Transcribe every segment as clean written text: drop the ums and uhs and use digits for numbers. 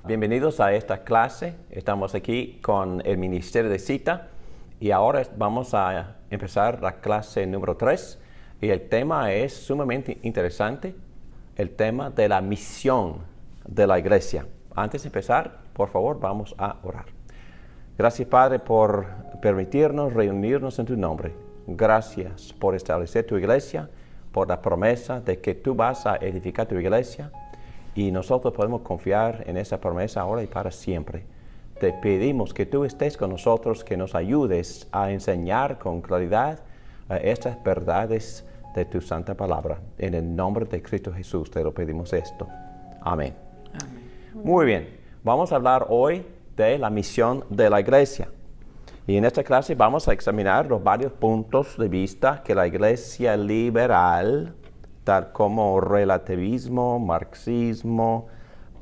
Bienvenidos a esta clase. Estamos aquí con el Ministerio de Cita y ahora vamos a empezar la clase número 3 y el tema es sumamente interesante, el tema de la misión de la iglesia. Antes de empezar, por favor, vamos a orar. Gracias, Padre, por permitirnos reunirnos en tu nombre. Gracias por establecer tu iglesia, por la promesa de que tú vas a edificar tu iglesia. Y nosotros podemos confiar en esa promesa ahora y para siempre. Te pedimos que tú estés con nosotros, que nos ayudes a enseñar con claridad estas verdades de tu santa palabra. En el nombre de Cristo Jesús te lo pedimos esto. Amén. Amén. Muy bien, vamos a hablar hoy de la misión de la iglesia. Y en esta clase vamos a examinar los varios puntos de vista que la iglesia liberal, tal como relativismo, marxismo,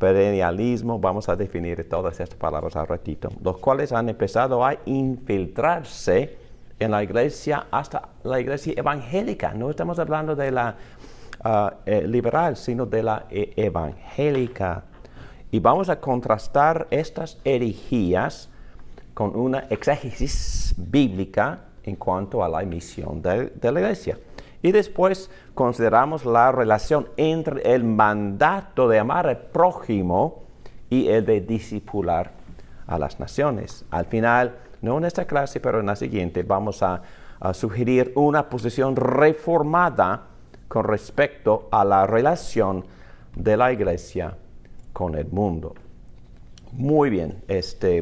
perennialismo, vamos a definir todas estas palabras al ratito, los cuales han empezado a infiltrarse en la iglesia, hasta la iglesia evangélica. No estamos hablando de la liberal, sino de la evangélica. Y vamos a contrastar estas herejías con una exégesis bíblica en cuanto a la misión de la iglesia. Y después consideramos la relación entre el mandato de amar al prójimo y el de discipular a las naciones. Al final, no en esta clase, pero en la siguiente, vamos a sugerir una posición reformada con respecto a la relación de la iglesia con el mundo. Muy bien,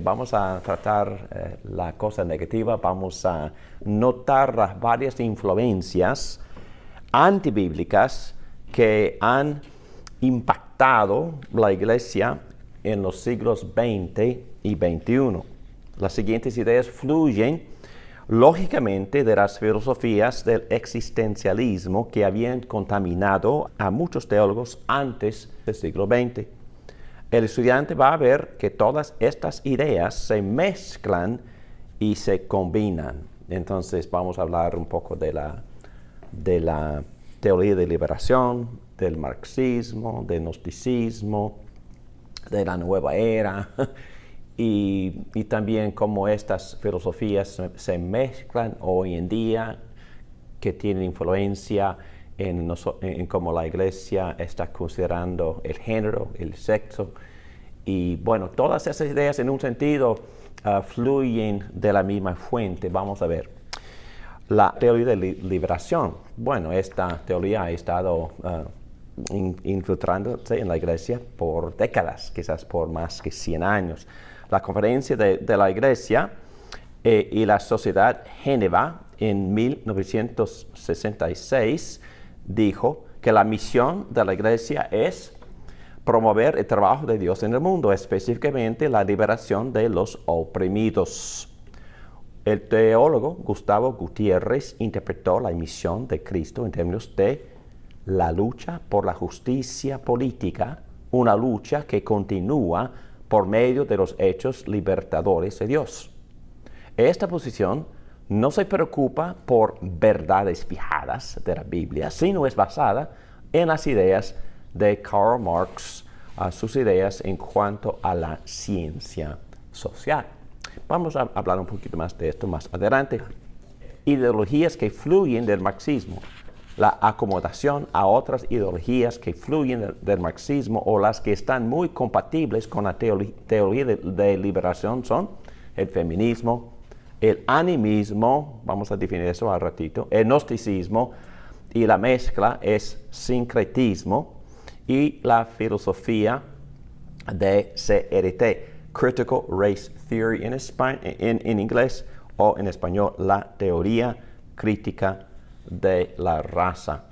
vamos a tratar la cosa negativa, vamos a notar las varias influencias antibíblicas que han impactado la iglesia en los siglos XX y XXI. Las siguientes ideas fluyen lógicamente de las filosofías del existencialismo que habían contaminado a muchos teólogos antes del siglo XX. El estudiante va a ver que todas estas ideas se mezclan y se combinan. Entonces vamos a hablar un poco de la teoría de liberación, del marxismo, del gnosticismo, de la nueva era, y también cómo estas filosofías se mezclan hoy en día, que tienen influencia en cómo la iglesia está considerando el género, el sexo. Y bueno, todas esas ideas en un sentido fluyen de la misma fuente. Vamos a ver. La teoría de liberación. Bueno, esta teoría ha estado infiltrándose en la iglesia por décadas, quizás por más que 100 años. La conferencia de la iglesia y la sociedad Génova en 1966 dijo que la misión de la iglesia es promover el trabajo de Dios en el mundo, específicamente la liberación de los oprimidos. El teólogo Gustavo Gutiérrez interpretó la misión de Cristo en términos de la lucha por la justicia política, una lucha que continúa por medio de los hechos libertadores de Dios. Esta posición no se preocupa por verdades fijadas de la Biblia, sino es basada en las ideas de Karl Marx, sus ideas en cuanto a la ciencia social. Vamos a hablar un poquito más de esto más adelante. Ideologías que fluyen del marxismo, la acomodación a otras ideologías que fluyen del marxismo o las que están muy compatibles con la teoría de liberación son el feminismo, el animismo, vamos a definir eso al ratito, el gnosticismo, y la mezcla es sincretismo, y la filosofía de CRT, Critical Race Theory en inglés, o en español, la teoría crítica de la raza.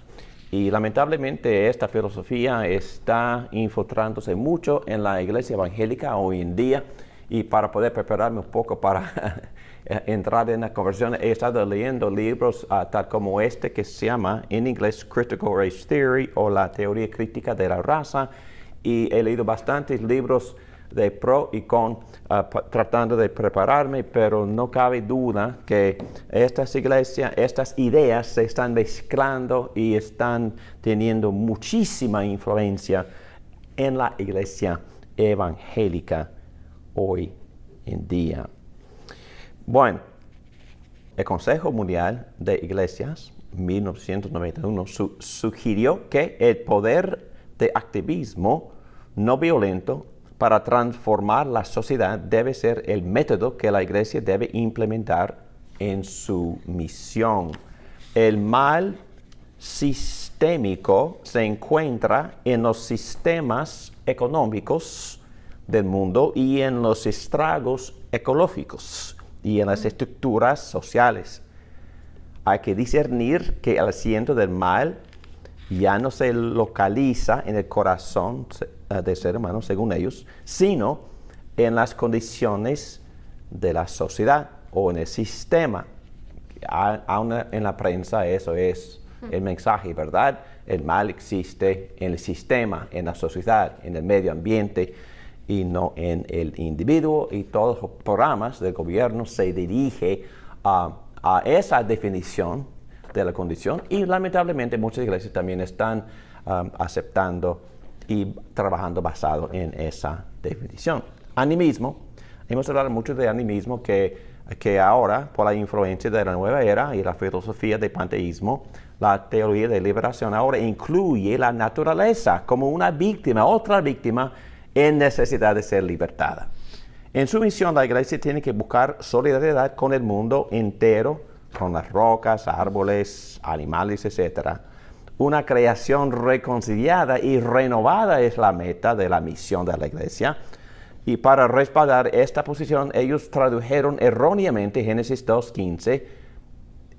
Y lamentablemente esta filosofía está infiltrándose mucho en la iglesia evangélica hoy en día, y para poder prepararme un poco para entrar en la conversión. He estado leyendo libros tal como este que se llama en inglés Critical Race Theory o la teoría crítica de la raza, y he leído bastantes libros de pro y con tratando de prepararme, pero no cabe duda que estas iglesias, estas ideas se están mezclando y están teniendo muchísima influencia en la iglesia evangélica hoy en día. Bueno, el Consejo Mundial de Iglesias, 1991, sugirió que el poder de activismo no violento para transformar la sociedad debe ser el método que la iglesia debe implementar en su misión. El mal sistémico se encuentra en los sistemas económicos del mundo y en los estragos ecológicos y en las estructuras sociales. Hay que discernir que el asiento del mal ya no se localiza en el corazón del ser humano, según ellos, sino en las condiciones de la sociedad o en el sistema. Aún en la prensa eso es el mensaje, ¿verdad? El mal existe en el sistema, en la sociedad, en el medio ambiente y no en el individuo, y todos los programas del gobierno se dirigen a esa definición de la condición, y lamentablemente muchas iglesias también están aceptando y trabajando basado en esa definición. Animismo, hemos hablado mucho de animismo que ahora, por la influencia de la nueva era y la filosofía del panteísmo, la teoría de liberación ahora incluye la naturaleza como una víctima, otra víctima en necesidad de ser libertada. En su misión, la iglesia tiene que buscar solidaridad con el mundo entero, con las rocas, árboles, animales, etc. Una creación reconciliada y renovada es la meta de la misión de la iglesia. Y para respaldar esta posición, ellos tradujeron erróneamente Génesis 2:15.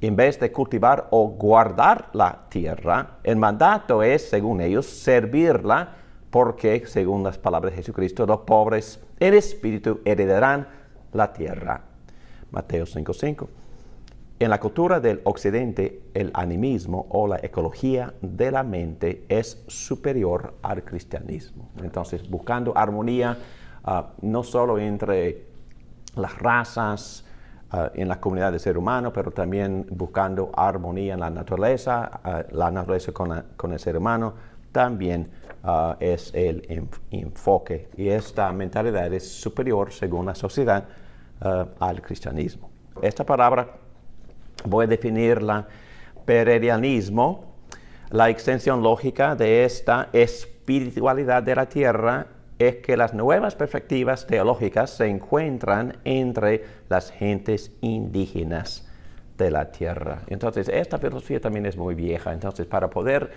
En vez de cultivar o guardar la tierra, el mandato es, según ellos, servirla, porque, según las palabras de Jesucristo, los pobres en espíritu heredarán la tierra. Mateo 5:5. En la cultura del occidente, el animismo o la ecología de la mente es superior al cristianismo. Entonces, buscando armonía, no solo entre las razas, en la comunidad del ser humano, pero también buscando armonía en la naturaleza con el ser humano, también es el enfoque. Y esta mentalidad es superior, según la sociedad, al cristianismo. Esta palabra voy a definirla: perennialismo. La extensión lógica de esta espiritualidad de la tierra es que las nuevas perspectivas teológicas se encuentran entre las gentes indígenas de la tierra. Entonces, esta filosofía también es muy vieja. Entonces, para poder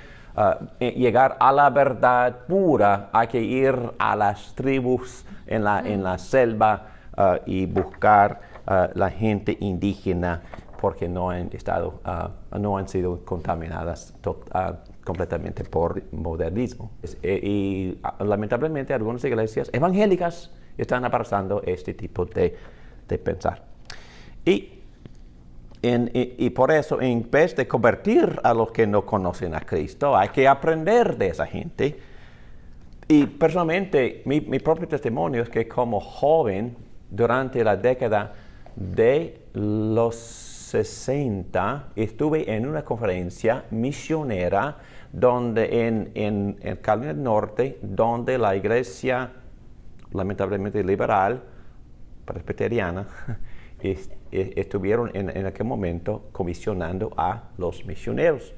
llegar a la verdad pura, hay que ir a las tribus en la selva y buscar la gente indígena, porque no han sido contaminadas completamente por modernismo. Y lamentablemente algunas iglesias evangélicas están abrazando este tipo de pensar. Y por eso, en vez de convertir a los que no conocen a Cristo, hay que aprender de esa gente. Y personalmente, mi propio testimonio es que como joven, durante la década de los 60, estuve en una conferencia misionera donde en Carolina del Norte, donde la iglesia, lamentablemente liberal, presbiteriana, estuvieron en aquel momento comisionando a los misioneros.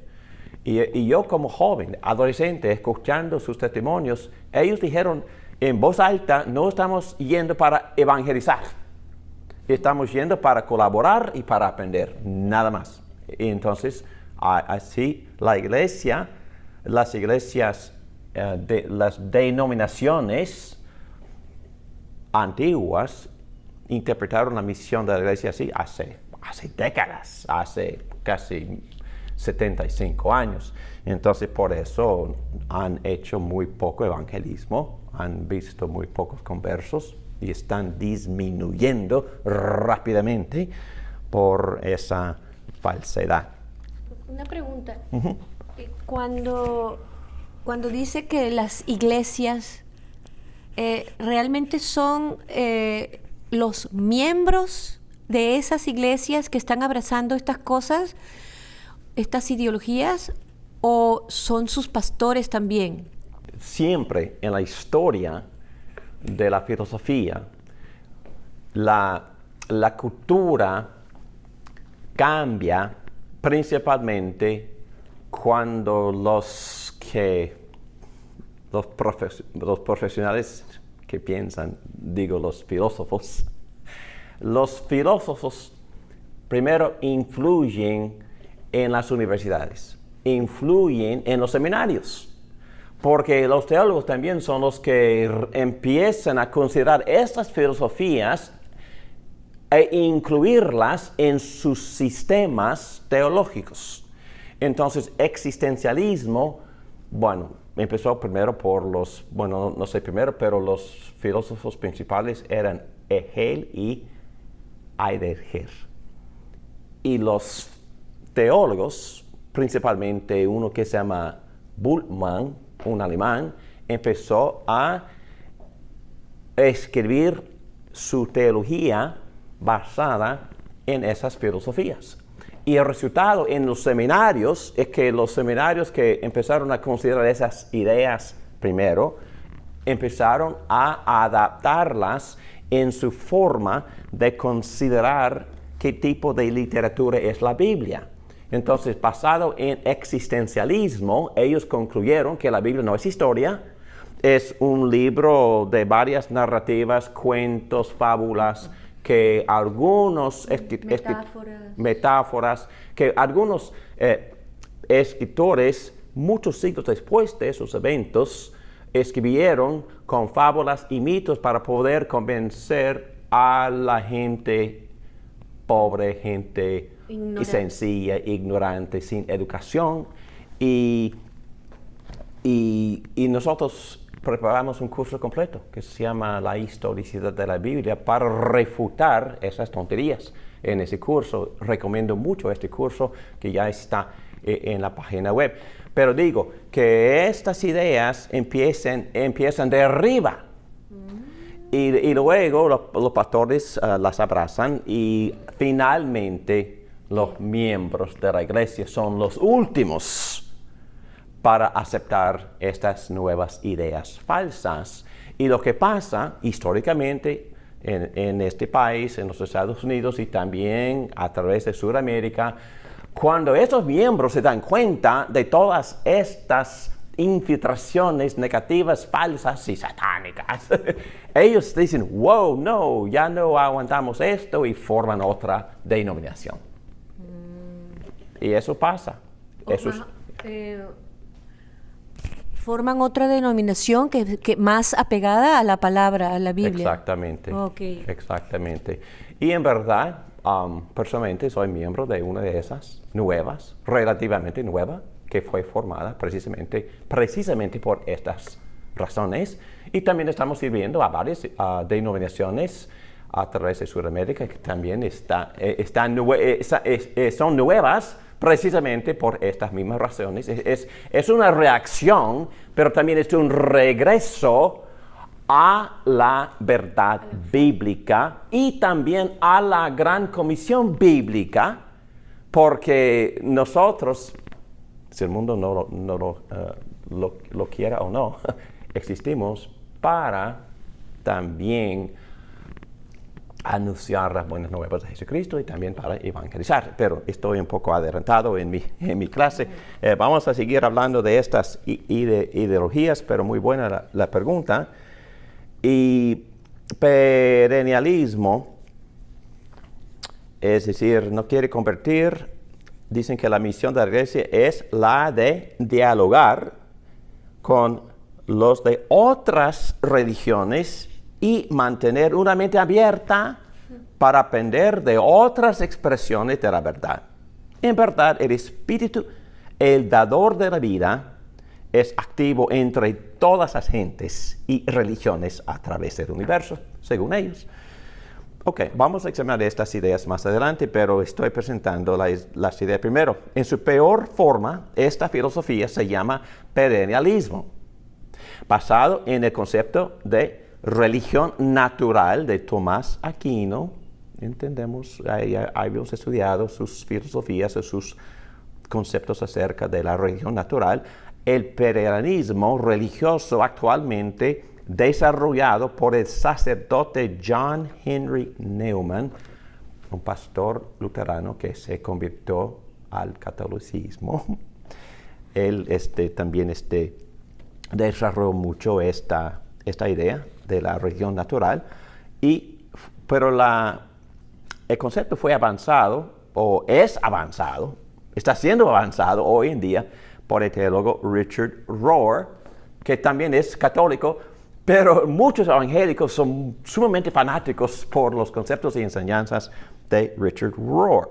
Y yo como joven, adolescente, escuchando sus testimonios, ellos dijeron en voz alta: no estamos yendo para evangelizar, estamos yendo para colaborar y para aprender, nada más. Y entonces, así las iglesias de las denominaciones antiguas interpretaron la misión de la iglesia así hace décadas, hace casi 75 años. Entonces, por eso han hecho muy poco evangelismo, han visto muy pocos conversos y están disminuyendo rápidamente por esa falsedad. Una pregunta. Uh-huh. Cuando dice que las iglesias realmente son los miembros de esas iglesias que están abrazando estas cosas, estas ideologías, o son sus pastores también. Siempre en la historia de la filosofía, la cultura cambia principalmente cuando los profesionales que piensan, digo los filósofos primero influyen en las universidades, influyen en los seminarios, porque los teólogos también son los que empiezan a considerar estas filosofías e incluirlas en sus sistemas teológicos. Entonces, existencialismo, empezó primero por los filósofos principales eran Hegel y Heidegger. Y los teólogos, principalmente uno que se llama Bultmann, un alemán, empezó a escribir su teología basada en esas filosofías. Y el resultado en los seminarios es que los seminarios que empezaron a considerar esas ideas primero, empezaron a adaptarlas en su forma de considerar qué tipo de literatura es la Biblia. Entonces, basado en existencialismo, ellos concluyeron que la Biblia no es historia, es un libro de varias narrativas, cuentos, fábulas, que algunos metáforas, que algunos escritores, muchos siglos después de esos eventos, escribieron con fábulas y mitos para poder convencer a la gente pobre, gente sencilla, ignorante, sin educación. Y nosotros preparamos un curso completo que se llama La historicidad de la Biblia para refutar esas tonterías. En ese curso, recomiendo mucho este curso que ya está en la página web. Pero digo que estas ideas empiezan de arriba. Y luego los pastores las abrazan y finalmente los miembros de la iglesia son los últimos para aceptar estas nuevas ideas falsas. Y lo que pasa históricamente en este país, en los Estados Unidos y también a través de Sudamérica, cuando estos miembros se dan cuenta de todas estas infiltraciones negativas, falsas y satánicas, ellos dicen, wow, no, ya no aguantamos esto, y forman otra denominación. Y eso pasa. Forman otra denominación que más apegada a la palabra, a la Biblia. Exactamente. Okay. Exactamente. Y en verdad, personalmente soy miembro de una de esas nuevas, relativamente nueva, que fue formada precisamente por estas razones. Y también estamos sirviendo a varias denominaciones a través de Sudamérica que también son nuevas precisamente por estas mismas razones. Es una reacción, pero también es un regreso a la verdad bíblica y también a la gran comisión bíblica, porque nosotros, si el mundo no lo quiera o no, existimos para también anunciar las buenas nuevas de Jesucristo y también para evangelizar. Pero estoy un poco adelantado en mi clase. Vamos a seguir hablando de estas ideologías, pero muy buena la pregunta. Y perennialismo, es decir, no quiere convertir. Dicen que la misión de la iglesia es la de dialogar con los de otras religiones y mantener una mente abierta para aprender de otras expresiones de la verdad. En verdad, el Espíritu, el dador de la vida, es activo entre todas las gentes y religiones a través del universo, según ellos. Ok, vamos a examinar estas ideas más adelante, pero estoy presentando las ideas primero. En su peor forma, esta filosofía se llama perennialismo, basado en el concepto de religión natural de Tomás Aquino. Entendemos, habíamos estudiado sus filosofías y sus conceptos acerca de la religión natural. El perennialismo religioso actualmente desarrollado por el sacerdote John Henry Newman, un pastor luterano que se convirtió al catolicismo. Él también desarrolló mucho esta idea de la religión natural, pero el concepto fue avanzado, o es avanzado, está siendo avanzado hoy en día por el teólogo Richard Rohr, que también es católico, pero muchos evangélicos son sumamente fanáticos por los conceptos y enseñanzas de Richard Rohr.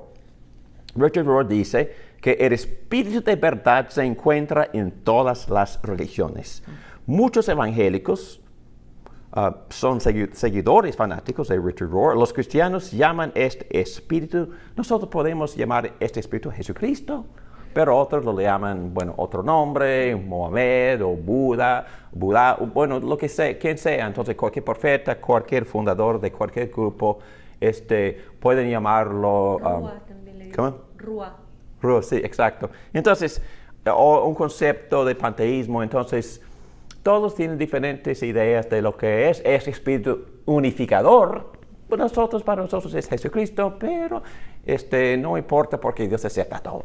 Richard Rohr dice que el espíritu de verdad se encuentra en todas las religiones. Muchos evangélicos son seguidores fanáticos de Richard Rohr. Los cristianos llaman este espíritu, nosotros podemos llamar este espíritu Jesucristo, pero otros lo llaman, otro nombre, Mohamed o Buda, lo que sea, quien sea. Entonces, cualquier profeta, cualquier fundador de cualquier grupo, pueden llamarlo... Rúa también le digo. ¿Cómo? Rúa, sí, exacto. Entonces, o un concepto de panteísmo, entonces, todos tienen diferentes ideas de lo que es ese espíritu unificador. Para nosotros es Jesucristo, pero no importa porque Dios acepta todo.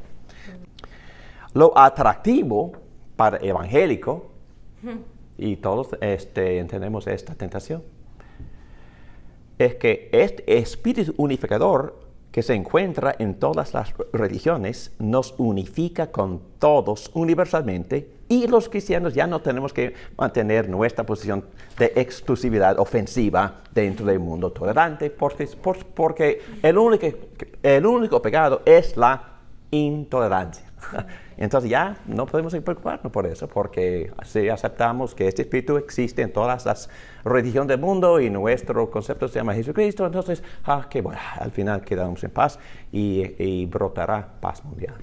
Lo atractivo para el evangélico, y todos entendemos esta tentación, es que este espíritu unificador que se encuentra en todas las religiones nos unifica con todos universalmente, y los cristianos ya no tenemos que mantener nuestra posición de exclusividad ofensiva dentro del mundo tolerante, porque el único pecado es la intolerancia. Entonces ya no podemos preocuparnos por eso, porque si aceptamos que este espíritu existe en todas las religiones del mundo y nuestro concepto se llama Jesucristo, entonces al final quedamos en paz y brotará paz mundial.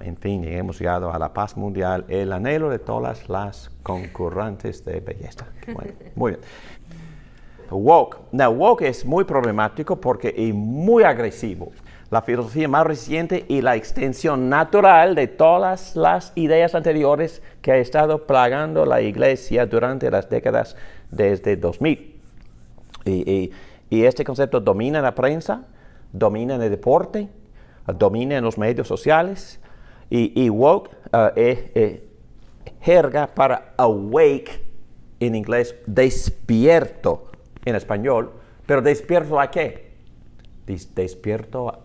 En fin, hemos llegado a la paz mundial, el anhelo de todas las concurrentes de belleza. Bueno, muy bien. Woke. Woke es muy problemático porque es muy agresivo. La filosofía más reciente y la extensión natural de todas las ideas anteriores que ha estado plagando la iglesia durante las décadas desde 2000. Y este concepto domina en la prensa, domina en el deporte, domina en los medios sociales, y woke jerga para awake en inglés, despierto en español, pero ¿despierto a qué? Despierto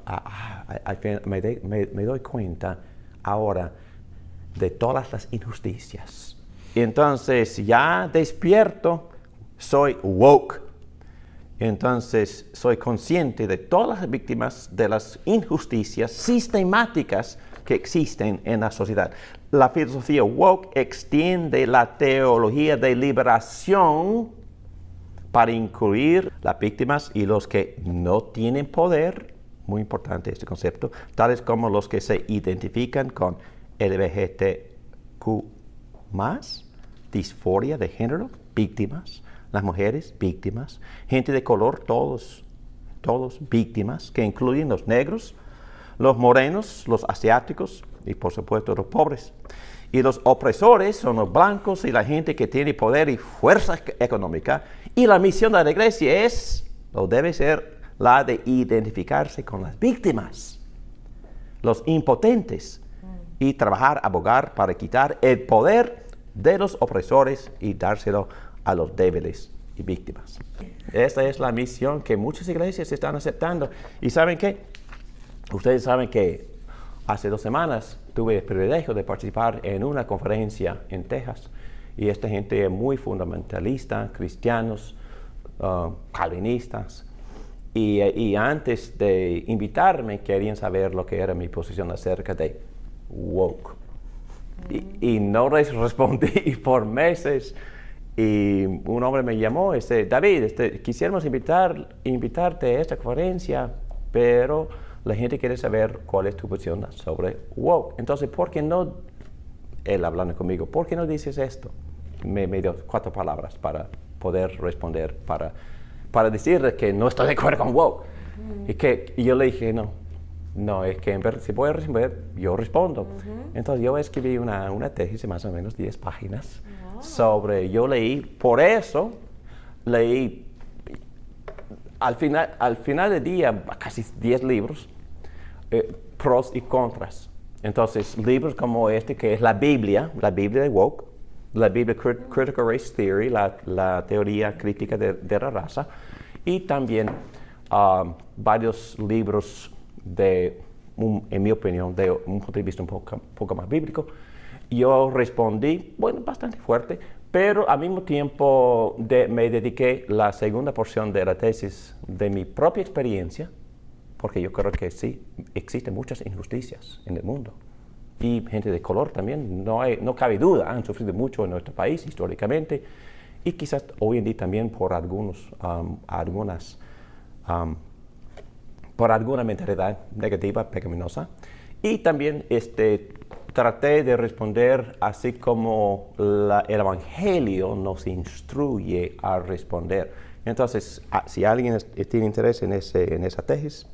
me doy cuenta ahora de todas las injusticias. Entonces, ya despierto, soy woke. Entonces, soy consciente de todas las víctimas de las injusticias sistemáticas que existen en la sociedad. La filosofía woke extiende la teología de liberación para incluir las víctimas y los que no tienen poder, muy importante este concepto, tales como los que se identifican con LGBTQ+, disforia de género, víctimas, las mujeres, víctimas, gente de color, todos víctimas, que incluyen los negros, los morenos, los asiáticos y por supuesto los pobres. Y los opresores son los blancos y la gente que tiene poder y fuerza económica. Y la misión de la iglesia debe ser la de identificarse con las víctimas, los impotentes, y trabajar, abogar para quitar el poder de los opresores y dárselo a los débiles y víctimas. Esta es la misión que muchas iglesias están aceptando. ¿Y saben qué? Ustedes saben que hace 2 semanas tuve el privilegio de participar en una conferencia en Texas, y esta gente es muy fundamentalista, cristianos, calvinistas, y antes de invitarme querían saber lo que era mi posición acerca de woke. y no les respondí por meses. Y un hombre me llamó, David, quisiéramos invitarte a esta conferencia, pero la gente quiere saber cuál es tu posición sobre woke. Entonces, ¿por qué no, él hablando conmigo, ¿por qué no dices esto? Me dio 4 palabras para poder responder, para decirle que no estoy de acuerdo con woke. Y yo le dije, no, es que en verdad, si puedo responder, yo respondo. Entonces yo escribí una tesis de más o menos 10 páginas yo leí, por eso leí al final del día casi 10 libros, pros y contras. Entonces, libros como este, que es la Biblia de woke, la Biblia Critical Race Theory, la teoría crítica de la raza, y también varios libros en mi opinión, de un punto de vista un poco más bíblico. Yo respondí, bastante fuerte, pero al mismo tiempo me dediqué la segunda porción de la tesis de mi propia experiencia, porque yo creo que sí, existen muchas injusticias en el mundo. Y gente de color también, no cabe duda, han sufrido mucho en nuestro país históricamente, y quizás hoy en día también por por alguna mentalidad negativa, pecaminosa. Y también traté de responder así como el Evangelio nos instruye a responder. Entonces, si alguien tiene interés en esa tesis,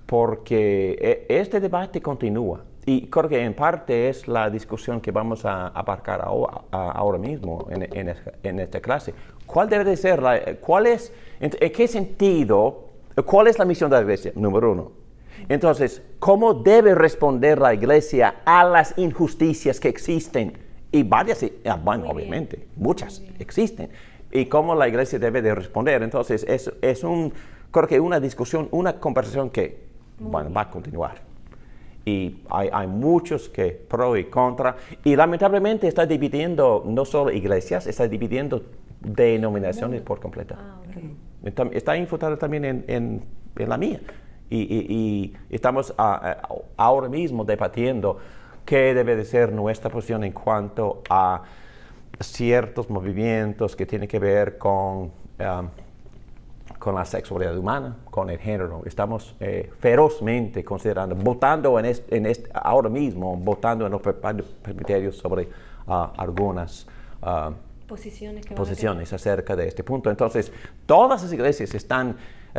porque este debate continúa, y creo que en parte es la discusión que vamos a abarcar ahora mismo en esta clase. ¿Cuál debe de ser, en qué sentido, cuál es la misión de la iglesia? Número 1. Entonces, ¿cómo debe responder la iglesia a las injusticias que existen? Y varias, obviamente, muchas existen. Y cómo la iglesia debe de responder. Entonces, creo que una discusión, una conversación que, va a continuar. Y hay muchos que pro y contra. Y lamentablemente está dividiendo no solo iglesias, está dividiendo denominaciones por completo. Está infiltrado también en la mía. Y estamos ahora mismo debatiendo qué debe de ser nuestra posición en cuanto a ciertos movimientos que tienen que ver con la sexualidad humana, con el género. Estamos ferozmente considerando, votando ahora mismo, votando en los presbiterios sobre algunas posiciones acerca de este punto. Entonces, todas las iglesias están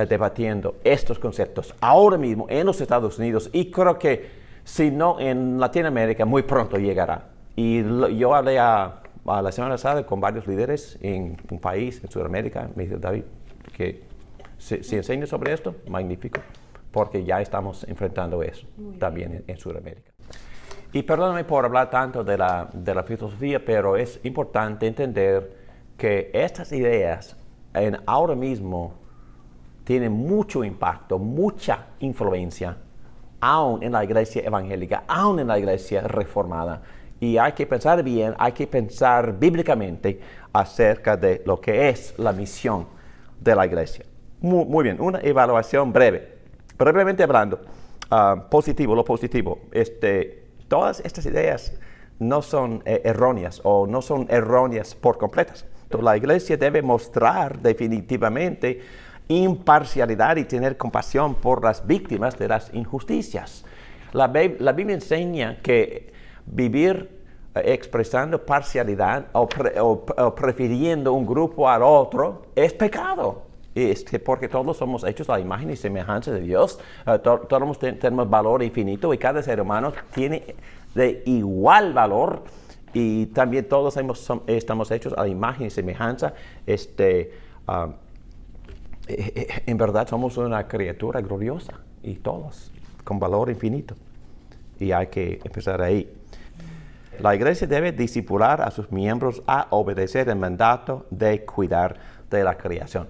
debatiendo estos conceptos ahora mismo en los Estados Unidos, y creo que si no en Latinoamérica muy pronto llegará. Y yo hablé la semana pasada con varios líderes en un país en Sudamérica. Me dijo, David, que si enseño sobre esto, magnífico, porque ya estamos enfrentando eso también en Sudamérica. Y perdóname por hablar tanto de la filosofía, pero es importante entender que estas ideas ahora mismo tienen mucho impacto, mucha influencia, aún en la iglesia evangélica, aún en la iglesia reformada. Y hay que pensar bien, hay que pensar bíblicamente acerca de lo que es la misión de la iglesia. Muy bien, una evaluación breve. Brevemente hablando, lo positivo. Todas estas ideas no son erróneas o no son erróneas por completas. La iglesia debe mostrar definitivamente imparcialidad y tener compasión por las víctimas de las injusticias. La Biblia enseña que vivir expresando parcialidad o prefiriendo un grupo al otro es pecado. Porque todos somos hechos a la imagen y semejanza de Dios. Todos tenemos valor infinito y cada ser humano tiene de igual valor, y también todos estamos hechos a la imagen y semejanza. En verdad somos una criatura gloriosa y todos con valor infinito, y hay que empezar ahí. La iglesia debe discipular a sus miembros a obedecer el mandato de cuidar de la creación.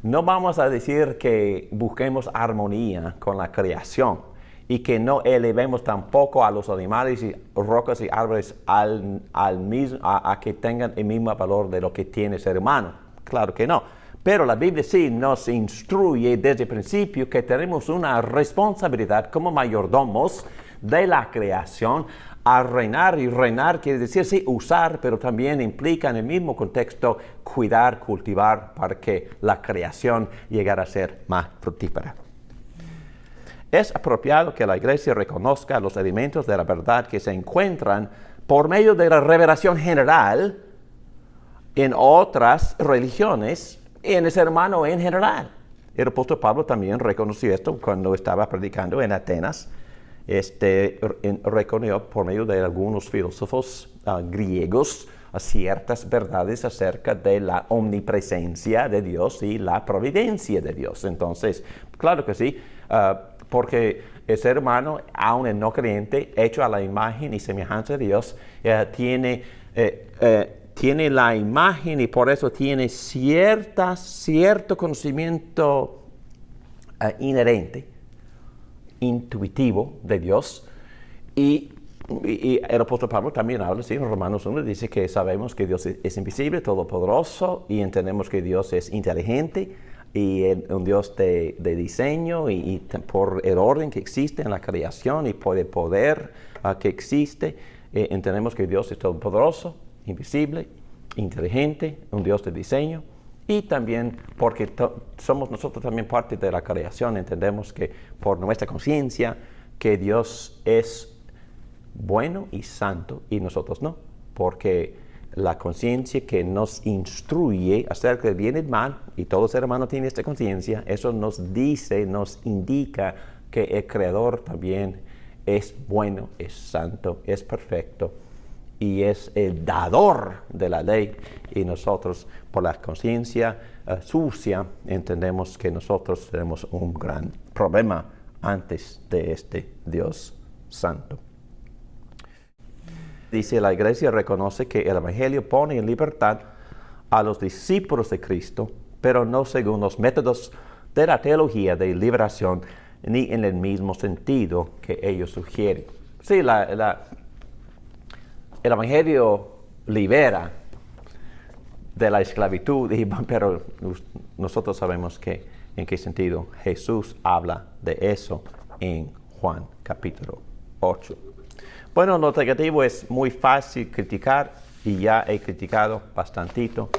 No vamos a decir que busquemos armonía con la creación y que no elevemos tampoco a los animales y rocas y árboles a que tengan el mismo valor de lo que tiene el ser humano. Claro que no. Pero la Biblia sí nos instruye desde el principio que tenemos una responsabilidad como mayordomos de la creación a reinar. Y reinar quiere decir, sí, usar, pero también implica en el mismo contexto cuidar, cultivar para que la creación llegara a ser más fructífera. Es apropiado que la Iglesia reconozca los elementos de la verdad que se encuentran por medio de la revelación general en otras religiones y en el ser humano en general. El apóstol Pablo también reconoció esto cuando estaba predicando en Atenas. Reconoció por medio de algunos filósofos griegos ciertas verdades acerca de la omnipresencia de Dios y la providencia de Dios. Entonces, claro que sí, porque el ser humano, aun el no creyente, hecho a la imagen y semejanza de Dios, tiene la imagen y por eso tiene cierto conocimiento inherente, intuitivo de Dios. Y el apóstol Pablo también habla así en Romanos 1, dice que sabemos que Dios es invisible, todopoderoso, y entendemos que Dios es inteligente y un Dios de diseño y por el orden que existe en la creación y por el poder que existe, entendemos que Dios es todopoderoso, invisible, inteligente, un Dios de diseño. Y también porque somos nosotros también parte de la creación, entendemos que por nuestra conciencia que Dios es bueno y santo y nosotros no, porque la conciencia que nos instruye acerca del bien y el mal, y todo ser humano tiene esta conciencia, eso nos dice, nos indica que el Creador también es bueno, es santo, es perfecto y es el dador de la ley, y nosotros por la conciencia sucia entendemos que nosotros tenemos un gran problema antes de este Dios santo. Dice, la Iglesia reconoce que el Evangelio pone en libertad a los discípulos de Cristo, pero no según los métodos de la teología de liberación, ni en el mismo sentido que ellos sugieren. Sí, el Evangelio libera de la esclavitud, pero nosotros sabemos en qué sentido Jesús habla de eso en Juan capítulo 8. Bueno, lo negativo es muy fácil criticar y ya he criticado bastantito,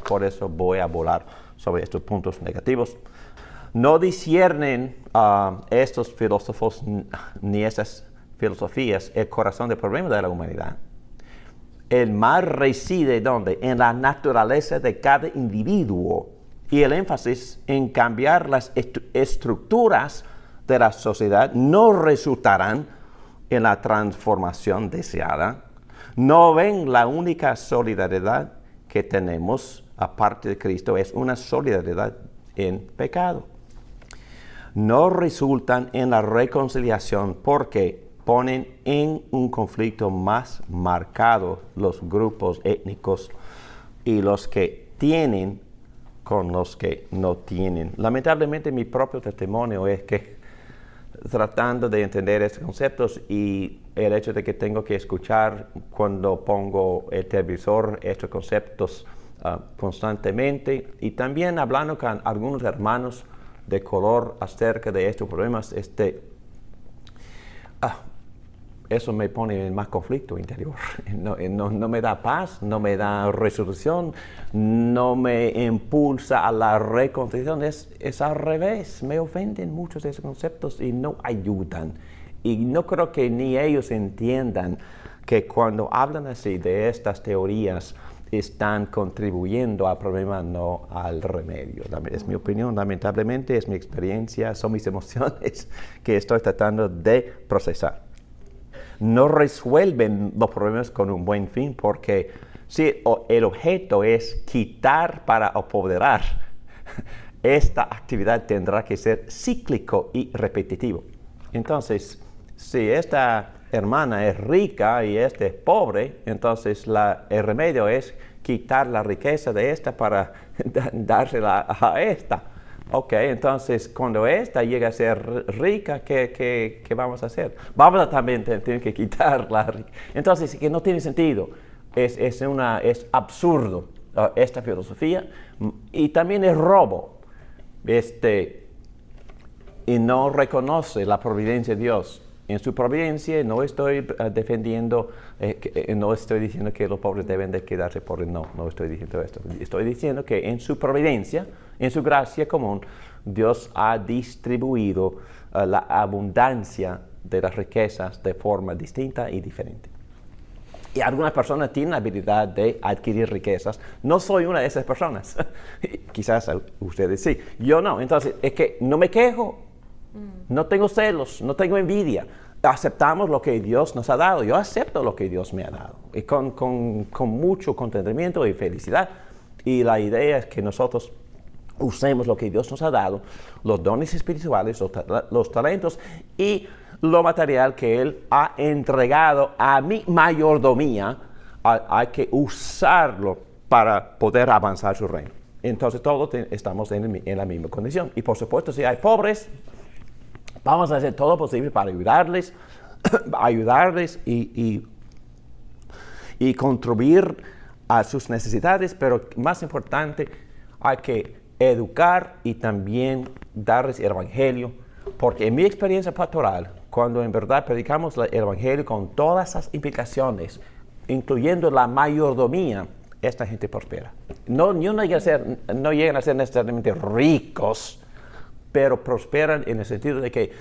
por eso voy a volar sobre estos puntos negativos. No disciernen estos filósofos ni esas filosofías el corazón del problema de la humanidad. El mal reside ¿dónde? En la naturaleza de cada individuo, y el énfasis en cambiar las estructuras de la sociedad no resultarán en la transformación deseada. No ven la única solidaridad que tenemos aparte de Cristo es una solidaridad en pecado. No resultan en la reconciliación porque ponen en un conflicto más marcado los grupos étnicos y los que tienen con los que no tienen. Lamentablemente mi propio testimonio es que tratando de entender estos conceptos y el hecho de que tengo que escuchar cuando pongo el televisor estos conceptos constantemente, y también hablando con algunos hermanos de color acerca de estos problemas, eso me pone en más conflicto interior. No me da paz, no me da resolución, no me impulsa a la reconciliación. Es al revés, me ofenden muchos de esos conceptos y no ayudan. Y no creo que ni ellos entiendan que cuando hablan así de estas teorías están contribuyendo al problema, no al remedio. Es mi opinión, lamentablemente, es mi experiencia, son mis emociones que estoy tratando de procesar. No resuelven los problemas con un buen fin, porque si el objeto es quitar para apoderar, esta actividad tendrá que ser cíclico y repetitivo. Entonces, si esta hermana es rica y este es pobre, entonces el remedio es quitar la riqueza de esta para dársela a esta. Ok, entonces cuando esta llega a ser rica, ¿qué vamos a hacer? Vamos a también tener que quitar la riqueza. Entonces, que no tiene sentido. Es absurdo esta filosofía, y también es robo. Y no reconoce la providencia de Dios. en su providencia, no estoy defendiendo, no estoy diciendo que los pobres deben de quedarse pobres, no estoy diciendo esto. Estoy diciendo que en su providencia, en su gracia común, Dios ha distribuido la abundancia de las riquezas de forma distinta y diferente. Y algunas personas tienen la habilidad de adquirir riquezas. No soy una de esas personas. Quizás ustedes sí. Yo no. Entonces, es que no me quejo. No tengo celos, no tengo envidia. Aceptamos lo que Dios nos ha dado. Yo acepto lo que Dios me ha dado. Y con mucho contentamiento y felicidad. Y la idea es que nosotros usemos lo que Dios nos ha dado, los dones espirituales, los talentos y lo material que Él ha entregado a mi mayordomía. Hay que usarlo para poder avanzar su reino. Entonces todos estamos en la misma condición. Y por supuesto, si hay pobres, vamos a hacer todo lo posible para ayudarles, y contribuir a sus necesidades, pero más importante, hay que educar y también darles el Evangelio, porque en mi experiencia pastoral, cuando en verdad predicamos el Evangelio con todas las implicaciones, incluyendo la mayordomía, esta gente prospera. No llegan a ser necesariamente ricos, pero prosperan en el sentido de que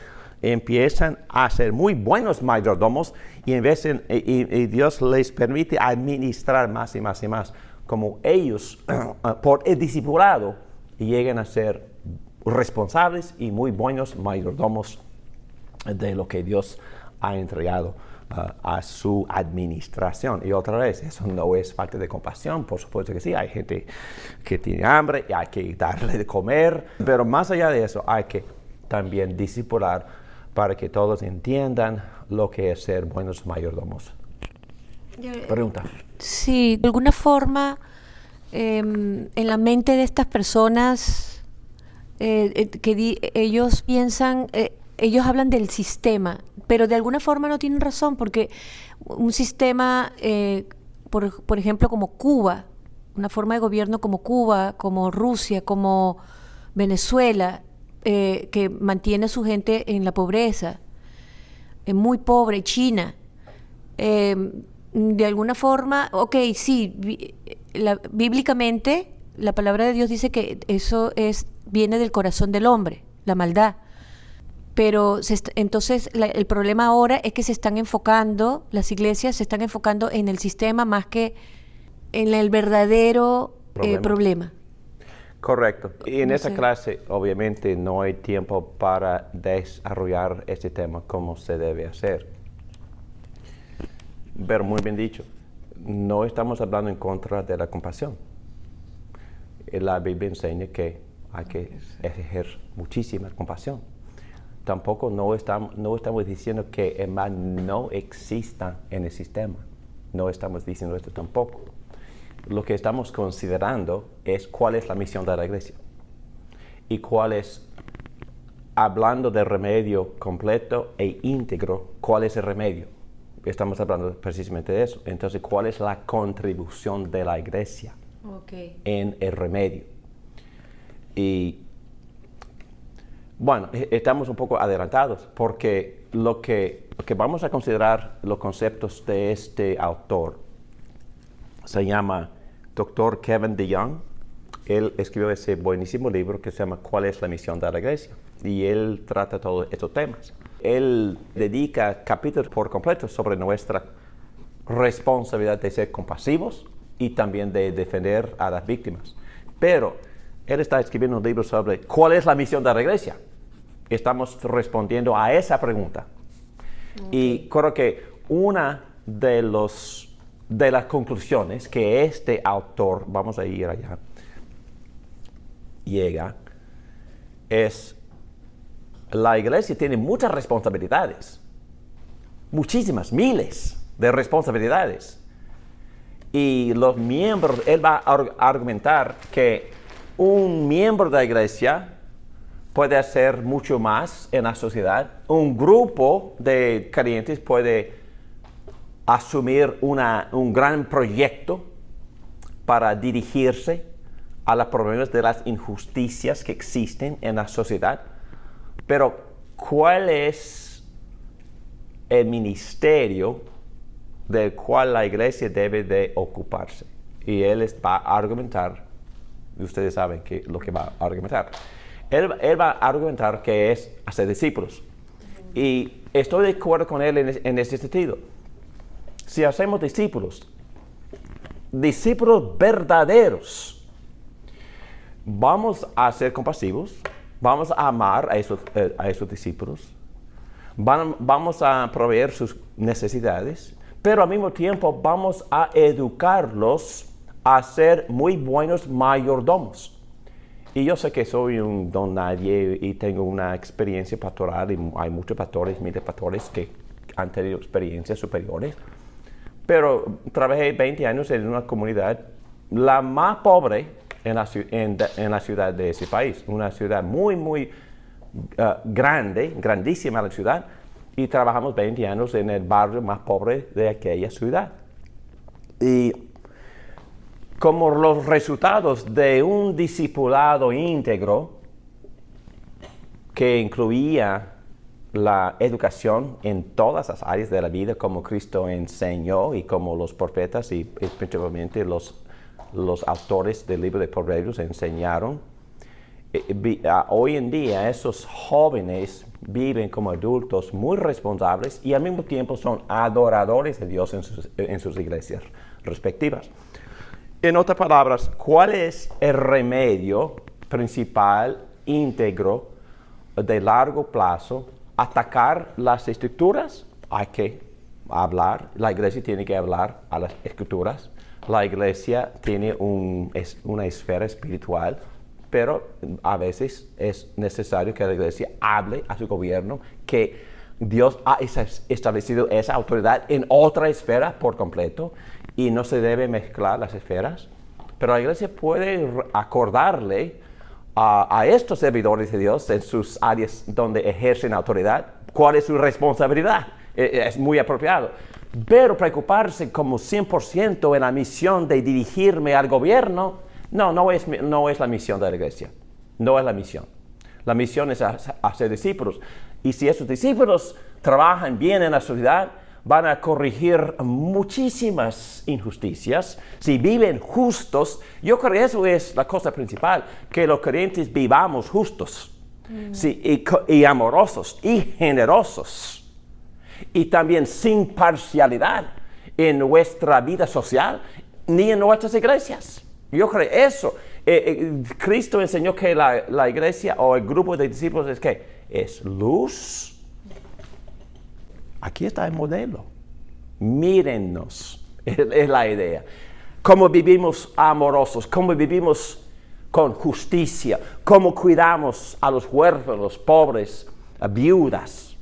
empiezan a ser muy buenos mayordomos y Dios les permite administrar más y más y más, como ellos, por el discipulado, llegan a ser responsables y muy buenos mayordomos de lo que Dios ha entregado a su administración. Y otra vez, eso no es falta de compasión, por supuesto que sí, hay gente que tiene hambre y hay que darle de comer, pero más allá de eso hay que también discipular para que todos entiendan lo que es ser buenos mayordomos. Pregunta. Sí, de alguna forma, en la mente de estas personas, ellos piensan, ellos hablan del sistema, pero de alguna forma no tienen razón, porque un sistema, por ejemplo, como Cuba, una forma de gobierno como Cuba, como Rusia, como Venezuela, que mantiene a su gente en la pobreza, muy pobre, China, de alguna forma, sí, bíblicamente la palabra de Dios dice que eso viene del corazón del hombre, la maldad. Pero entonces el problema ahora es que las iglesias se están enfocando en el sistema más que en el verdadero problema. Correcto. Y en esa clase, obviamente, no hay tiempo para desarrollar este tema como se debe hacer. Pero muy bien dicho, no estamos hablando en contra de la compasión. La Biblia enseña que hay que ejercer muchísima compasión. Tampoco no estamos diciendo que el mal no exista en el sistema. No estamos diciendo esto tampoco. Lo que estamos considerando es cuál es la misión de la iglesia y cuál es, hablando de remedio completo e íntegro, cuál es el remedio. Estamos hablando precisamente de eso. Entonces, ¿cuál es la contribución de la iglesia en el remedio? Y bueno, estamos un poco adelantados porque lo que vamos a considerar los conceptos de este autor se llama Dr. Kevin DeYoung. Él escribió ese buenísimo libro que se llama ¿Cuál es la misión de la iglesia? Y él trata todos estos temas. Él dedica capítulos por completo sobre nuestra responsabilidad de ser compasivos y también de defender a las víctimas. Pero él está escribiendo un libro sobre ¿cuál es la misión de la iglesia? Estamos respondiendo a esa pregunta. Y creo que una de las conclusiones que este autor, vamos a ir allá, llega, es la iglesia tiene muchas responsabilidades, muchísimas, miles de responsabilidades. Y los miembros, él va a argumentar que un miembro de la iglesia puede hacer mucho más en la sociedad. Un grupo de creyentes puede asumir un gran proyecto para dirigirse a los problemas de las injusticias que existen en la sociedad. Pero, ¿cuál es el ministerio del cual la iglesia debe de ocuparse. Y él va a argumentar, y ustedes saben lo que va a argumentar. Él va a argumentar que es hacer discípulos. Y estoy de acuerdo con él en ese sentido. Si hacemos discípulos verdaderos, vamos a ser compasivos, vamos a amar a esos discípulos, vamos a proveer sus necesidades, pero al mismo tiempo vamos a educarlos a ser muy buenos mayordomos. Y yo sé que soy un don nadie y tengo una experiencia pastoral y hay muchos pastores, miles de pastores que han tenido experiencias superiores. Pero trabajé 20 años en una comunidad, la más pobre en la ciudad de ese país. Una ciudad muy grandísima la ciudad. Y trabajamos 20 años en el barrio más pobre de aquella ciudad. Y como los resultados de un discipulado íntegro que incluía la educación en todas las áreas de la vida como Cristo enseñó y como los profetas y principalmente los autores del libro de Proverbios enseñaron. Hoy en día esos jóvenes viven como adultos muy responsables y al mismo tiempo son adoradores de Dios en sus iglesias respectivas. En otras palabras, ¿cuál es el remedio principal, íntegro, de largo plazo? Atacar las escrituras. Hay que hablar, la iglesia tiene que hablar a las escrituras. La iglesia tiene una esfera espiritual, pero a veces es necesario que la iglesia hable a su gobierno, que Dios ha establecido esa autoridad en otra esfera por completo y no se debe mezclar las esferas. Pero la iglesia puede acordarle a estos servidores de Dios en sus áreas donde ejercen autoridad cuál es su responsabilidad. Es muy apropiado. Pero preocuparse como 100% en la misión de dirigirme al gobierno, no es la misión de la iglesia. No es la misión. La misión es hacer discípulos. Y si esos discípulos trabajan bien en la sociedad, van a corregir muchísimas injusticias. Si viven justos, yo creo que eso es la cosa principal, que los creyentes vivamos justos, sí, y amorosos y generosos. Y también sin parcialidad en nuestra vida social ni en nuestras iglesias. Yo creo eso. Cristo enseñó que la iglesia o el grupo de discípulos es ¿qué? Es luz. Aquí está el modelo. Mírennos, es la idea. Cómo vivimos amorosos, cómo vivimos con justicia, cómo cuidamos a los huérfanos, pobres, a viudas.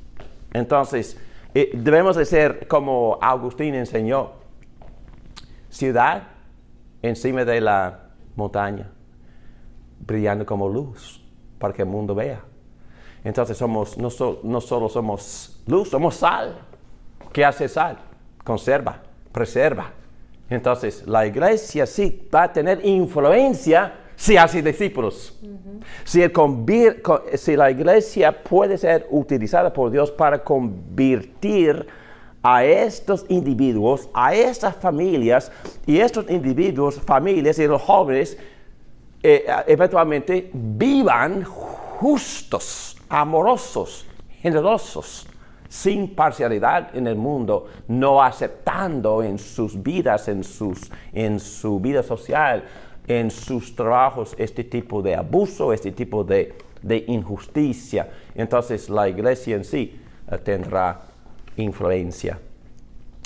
Entonces, debemos de ser como Agustín enseñó, ciudad encima de la montaña, brillando como luz, para que el mundo vea. Entonces no solo somos luz, somos sal. ¿Qué hace sal? Conserva, preserva. Entonces la iglesia sí va a tener influencia si hace discípulos. Si la iglesia puede ser utilizada por Dios para convertir a estos individuos, a estas familias, y estos individuos, familias y los jóvenes eventualmente vivan justos, amorosos, generosos, sin parcialidad en el mundo, no aceptando en sus vidas, en su vida social, en sus trabajos, este tipo de abuso, este tipo de injusticia. Entonces la iglesia en sí tendrá influencia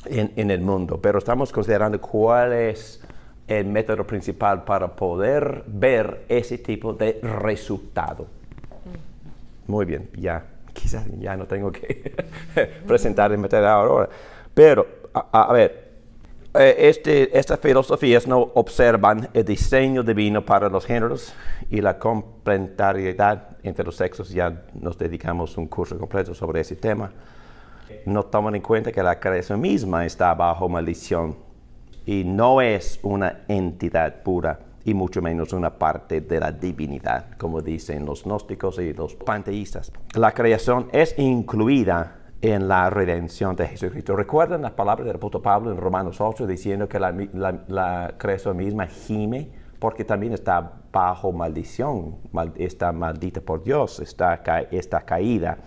en el mundo. Pero estamos considerando cuál es el método principal para poder ver ese tipo de resultado. Muy bien, quizás ya no tengo que presentar el material ahora. Pero, a ver, estas filosofías no observan el diseño divino para los géneros y la complementariedad entre los sexos. Ya nos dedicamos un curso completo sobre ese tema. No toman en cuenta que la creación misma está bajo maldición y no es una entidad pura, y mucho menos una parte de la divinidad, como dicen los gnósticos y los panteístas. La creación es incluida en la redención de Jesucristo. ¿Recuerdan las palabras del apóstol Pablo en Romanos 8 diciendo que la creación misma gime porque también está bajo maldición, está maldita por Dios, está caída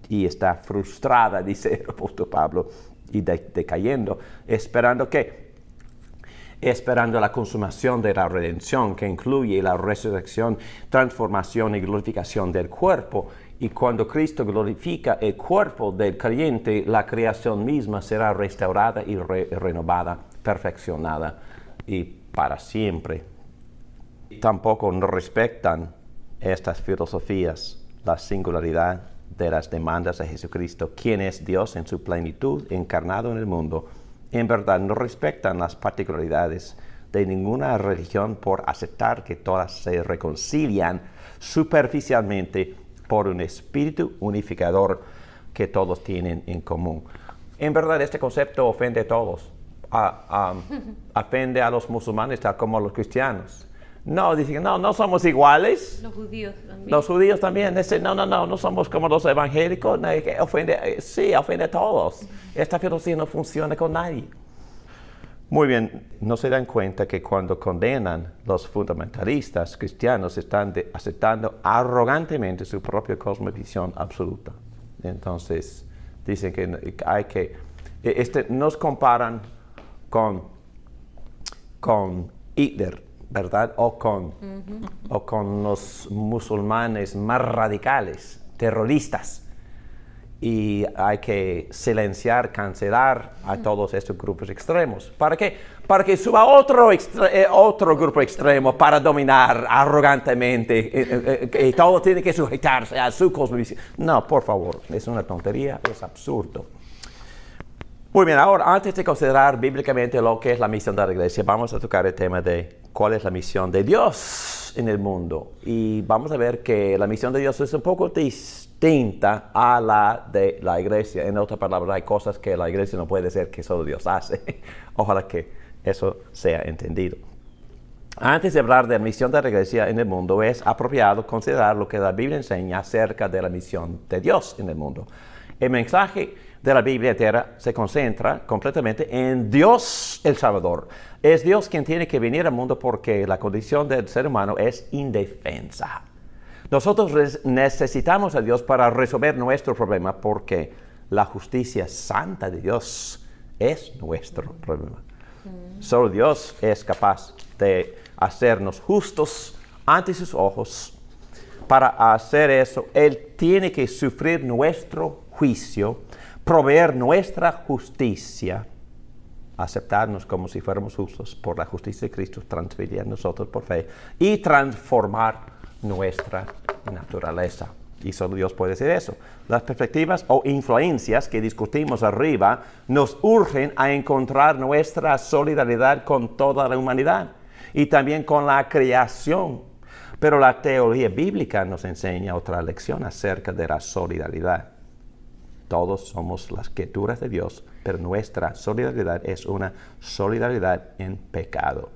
y está frustrada, dice el apóstol Pablo, y decayendo, esperando la consumación de la redención, que incluye la resurrección, transformación y glorificación del cuerpo. Y cuando Cristo glorifica el cuerpo del creyente, la creación misma será restaurada y renovada, perfeccionada y para siempre. Tampoco no respetan estas filosofías la singularidad de las demandas de Jesucristo, quien es Dios en su plenitud, encarnado en el mundo. En verdad no respetan las particularidades de ninguna religión por aceptar que todas se reconcilian superficialmente por un espíritu unificador que todos tienen en común. En verdad este concepto ofende a todos. Ofende a los musulmanes tal como a los cristianos. No, dicen, no somos iguales. Los judíos también. Los judíos también dicen, no somos como los evangélicos. No, ofende a todos. Esta filosofía no funciona con nadie. Muy bien, no se dan cuenta que cuando condenan los fundamentalistas cristianos están aceptando arrogantemente su propia cosmovisión absoluta. Entonces, dicen que nos comparan con Hitler, ¿verdad? O con los musulmanes más radicales, terroristas. Y hay que silenciar, cancelar a todos estos grupos extremos. ¿Para qué? Para que suba otro grupo extremo para dominar arrogantemente. Y todo tiene que sujetarse a su cosmovisión. No, por favor, es una tontería, es absurdo. Muy bien, ahora antes de considerar bíblicamente lo que es la misión de la iglesia, vamos a tocar el tema de cuál es la misión de Dios en el mundo. Y vamos a ver que la misión de Dios es un poco distinta a la de la iglesia. En otras palabras, hay cosas que la iglesia no puede hacer que solo Dios hace. Ojalá que eso sea entendido. Antes de hablar de la misión de la iglesia en el mundo, es apropiado considerar lo que la Biblia enseña acerca de la misión de Dios en el mundo. El mensaje de la Biblia entera se concentra completamente en Dios el Salvador. Es Dios quien tiene que venir al mundo porque la condición del ser humano es indefensa. Nosotros necesitamos a Dios para resolver nuestro problema porque la justicia santa de Dios es nuestro problema. Solo Dios es capaz de hacernos justos ante sus ojos. Para hacer eso, Él tiene que sufrir nuestro juicio, proveer nuestra justicia, aceptarnos como si fuéramos justos por la justicia de Cristo, transferir a nosotros por fe y transformar nuestra naturaleza. Y solo Dios puede hacer eso. Las perspectivas o influencias que discutimos arriba nos urgen a encontrar nuestra solidaridad con toda la humanidad y también con la creación. Pero la teología bíblica nos enseña otra lección acerca de la solidaridad. Todos somos las criaturas de Dios, pero nuestra solidaridad es una solidaridad en pecado.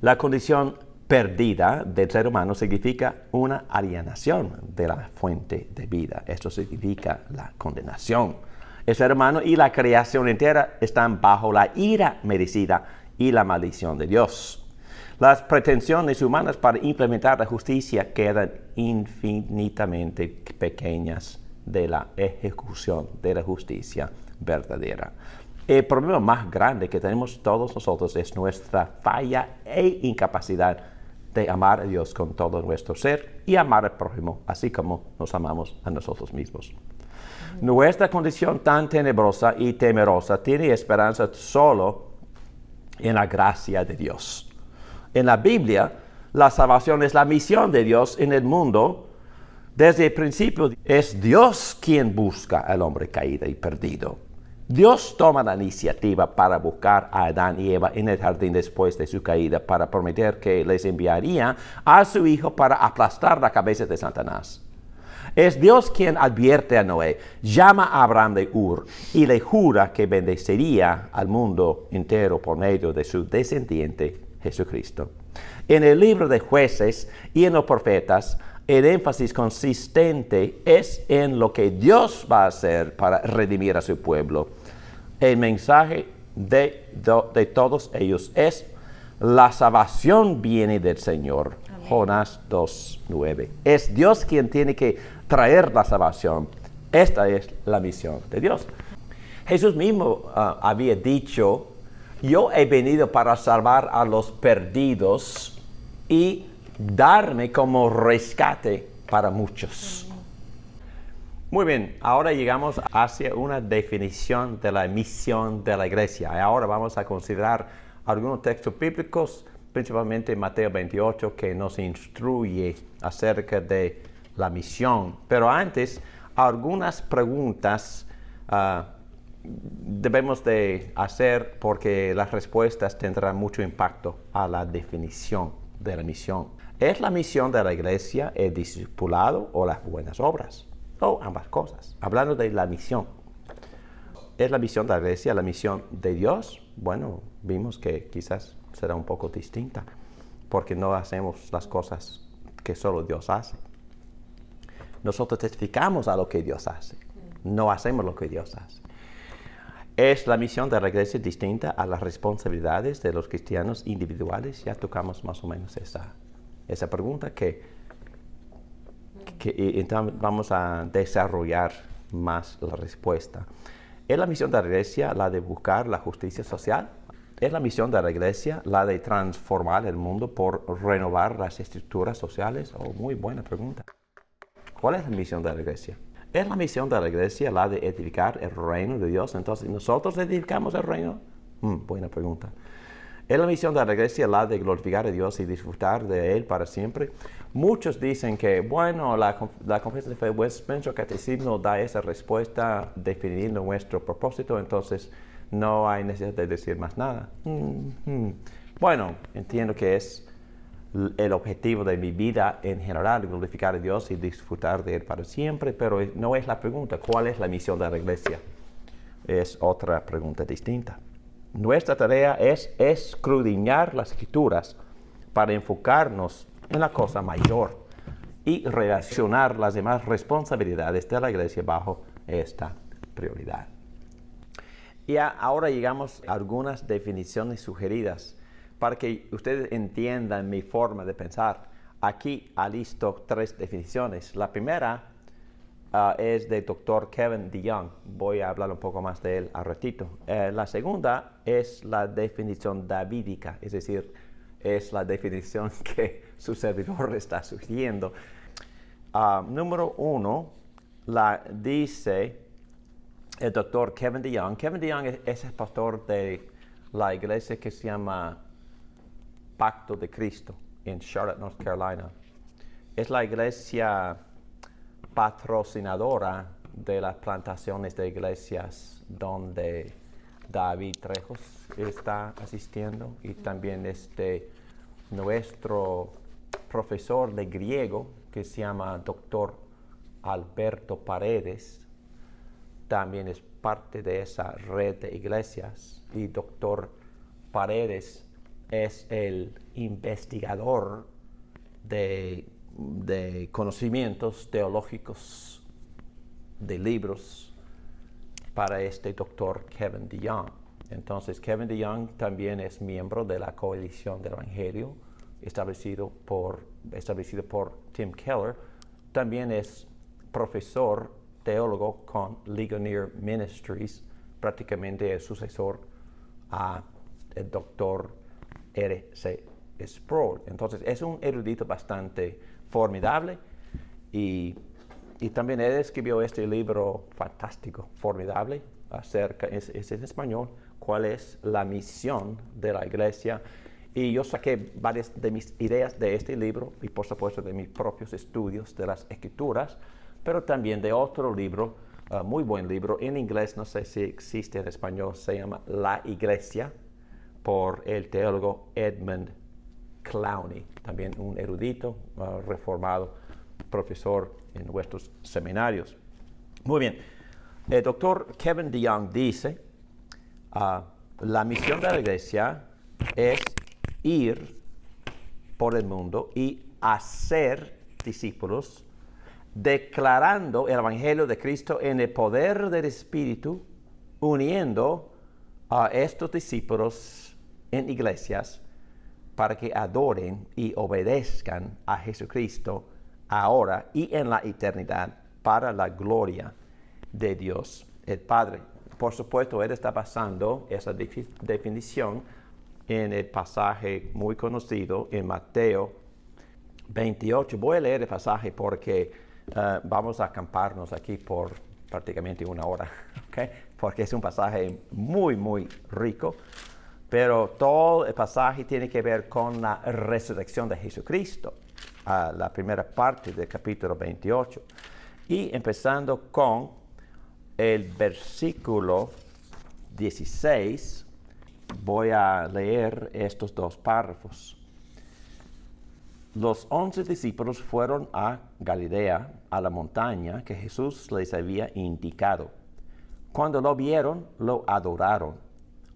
La condición perdida del ser humano significa una alienación de la fuente de vida. Esto significa la condenación. El ser humano y la creación entera están bajo la ira merecida y la maldición de Dios. Las pretensiones humanas para implementar la justicia quedan infinitamente pequeñas de la ejecución de la justicia verdadera. El problema más grande que tenemos todos nosotros es nuestra falla e incapacidad de amar a Dios con todo nuestro ser y amar al prójimo, así como nos amamos a nosotros mismos. Nuestra condición tan tenebrosa y temerosa tiene esperanza solo en la gracia de Dios. En la Biblia, la salvación es la misión de Dios en el mundo. Desde el principio es Dios quien busca al hombre caído y perdido. Dios toma la iniciativa para buscar a Adán y Eva en el jardín después de su caída para prometer que les enviaría a su hijo para aplastar la cabeza de Satanás. Es Dios quien advierte a Noé, llama a Abraham de Ur y le jura que bendeciría al mundo entero por medio de su descendiente Jesucristo. En el libro de Jueces y en los profetas el énfasis consistente es en lo que Dios va a hacer para redimir a su pueblo. El mensaje de todos ellos es: la salvación viene del Señor. Amén. Jonás 2:9. Es Dios quien tiene que traer la salvación. Esta es la misión de Dios. Jesús mismo había dicho: yo he venido para salvar a los perdidos y darme como rescate para muchos. Muy bien, ahora llegamos hacia una definición de la misión de la iglesia. Ahora vamos a considerar algunos textos bíblicos, principalmente Mateo 28, que nos instruye acerca de la misión. Pero antes, algunas preguntas debemos de hacer, porque las respuestas tendrán mucho impacto a la definición de la misión. ¿Es la misión de la iglesia el discipulado o las buenas obras? O ambas cosas. Hablando de la misión, ¿es la misión de la iglesia la misión de Dios? Bueno, vimos que quizás será un poco distinta, porque no hacemos las cosas que solo Dios hace. Nosotros testificamos a lo que Dios hace, no hacemos lo que Dios hace. ¿Es la misión de la iglesia distinta a las responsabilidades de los cristianos individuales? Ya tocamos más o menos esa pregunta que entonces vamos a desarrollar más la respuesta. ¿Es la misión de la iglesia la de buscar la justicia social? ¿Es la misión de la iglesia la de transformar el mundo por renovar las estructuras sociales? Oh, muy buena pregunta. ¿Cuál es la misión de la iglesia? ¿Es la misión de la iglesia la de edificar el reino de Dios? Entonces, ¿nosotros edificamos el reino? Buena pregunta. ¿Es la misión de la iglesia la de glorificar a Dios y disfrutar de Él para siempre? Muchos dicen que, bueno, la Conferencia de Fe de Westminster Catecismo da esa respuesta definiendo nuestro propósito, entonces no hay necesidad de decir más nada. Bueno, entiendo que es el objetivo de mi vida en general, glorificar a Dios y disfrutar de Él para siempre, pero no es la pregunta. ¿Cuál es la misión de la iglesia? Es otra pregunta distinta. Nuestra tarea es escudriñar las Escrituras para enfocarnos en la cosa mayor y relacionar las demás responsabilidades de la iglesia bajo esta prioridad. Y ahora llegamos a algunas definiciones sugeridas para que ustedes entiendan mi forma de pensar. Aquí listo 3 definiciones. La primera es del Dr. Kevin DeYoung. Voy a hablar un poco más de él al ratito. La segunda es la definición davídica, es decir, es la definición que su servidor está sugiriendo. Número 1, la dice el Dr. Kevin DeYoung. Kevin DeYoung es el pastor de la iglesia que se llama Pacto de Cristo en Charlotte, North Carolina. Es la iglesia patrocinadora de las plantaciones de iglesias donde David Trejos está asistiendo, y también nuestro profesor de griego que se llama Dr. Alberto Paredes, también es parte de esa red de iglesias, y Dr. Paredes es el investigador de conocimientos teológicos, de libros para Dr. Kevin DeYoung. Entonces, Kevin DeYoung también es miembro de la Coalición del Evangelio, establecido por Tim Keller. También es profesor teólogo con Ligonier Ministries, prácticamente el sucesor a el Dr. R.C. Sproul. Entonces, es un erudito bastante formidable, y también él escribió este libro fantástico, formidable, es en español, ¿cuál es la misión de la iglesia? Y yo saqué varias de mis ideas de este libro, y por supuesto de mis propios estudios de las Escrituras, pero también de otro libro, muy buen libro, en inglés, no sé si existe en español, se llama La Iglesia, por el teólogo Edmund Clowney, también un erudito, reformado, profesor en nuestros seminarios. Muy bien, el doctor Kevin DeYoung dice, la misión de la iglesia es ir por el mundo y hacer discípulos, declarando el Evangelio de Cristo en el poder del Espíritu, uniendo a estos discípulos en iglesias para que adoren y obedezcan a Jesucristo ahora y en la eternidad para la gloria de Dios el Padre. Por supuesto, él está basando esa definición en el pasaje muy conocido en Mateo 28. Voy a leer el pasaje porque vamos a acamparnos aquí por prácticamente una hora, ¿okay? Porque es un pasaje muy, muy rico, pero todo el pasaje tiene que ver con la resurrección de Jesucristo, la primera parte del capítulo 28. Y empezando con el versículo 16, voy a leer estos dos párrafos. Los 11 discípulos fueron a Galilea, a la montaña que Jesús les había indicado. Cuando lo vieron, lo adoraron,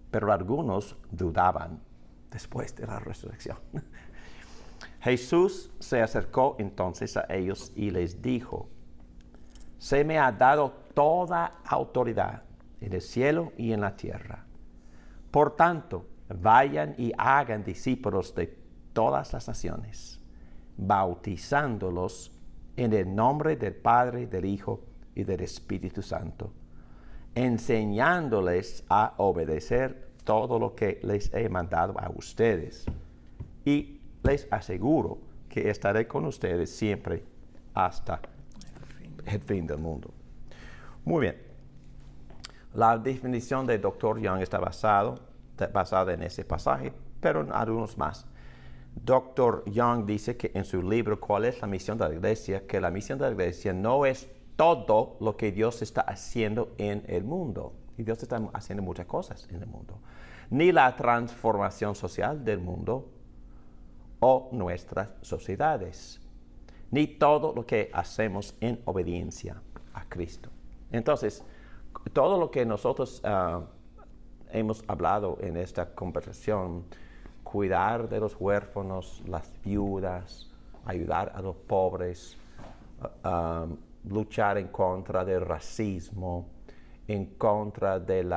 pero algunos dudaban después de la resurrección. Jesús se acercó entonces a ellos y les dijo: se me ha dado toda autoridad en el cielo y en la tierra. Por tanto, vayan y hagan discípulos de todas las naciones, bautizándolos en el nombre del Padre, del Hijo y del Espíritu Santo, enseñándoles a obedecer todo lo que les he mandado a ustedes. Y les aseguro que estaré con ustedes siempre hasta el fin del mundo. Muy bien. La definición del Dr. Young está basada en ese pasaje, pero en algunos más. Dr. Young dice que en su libro ¿Cuál es la misión de la iglesia?, que la misión de la iglesia no es todo lo que Dios está haciendo en el mundo. Y Dios está haciendo muchas cosas en el mundo. Ni la transformación social del mundo o nuestras sociedades. Ni todo lo que hacemos en obediencia a Cristo. Entonces, todo lo que nosotros hemos hablado en esta conversación, cuidar de los huérfanos, las viudas, ayudar a los pobres, luchar en contra del racismo, en contra del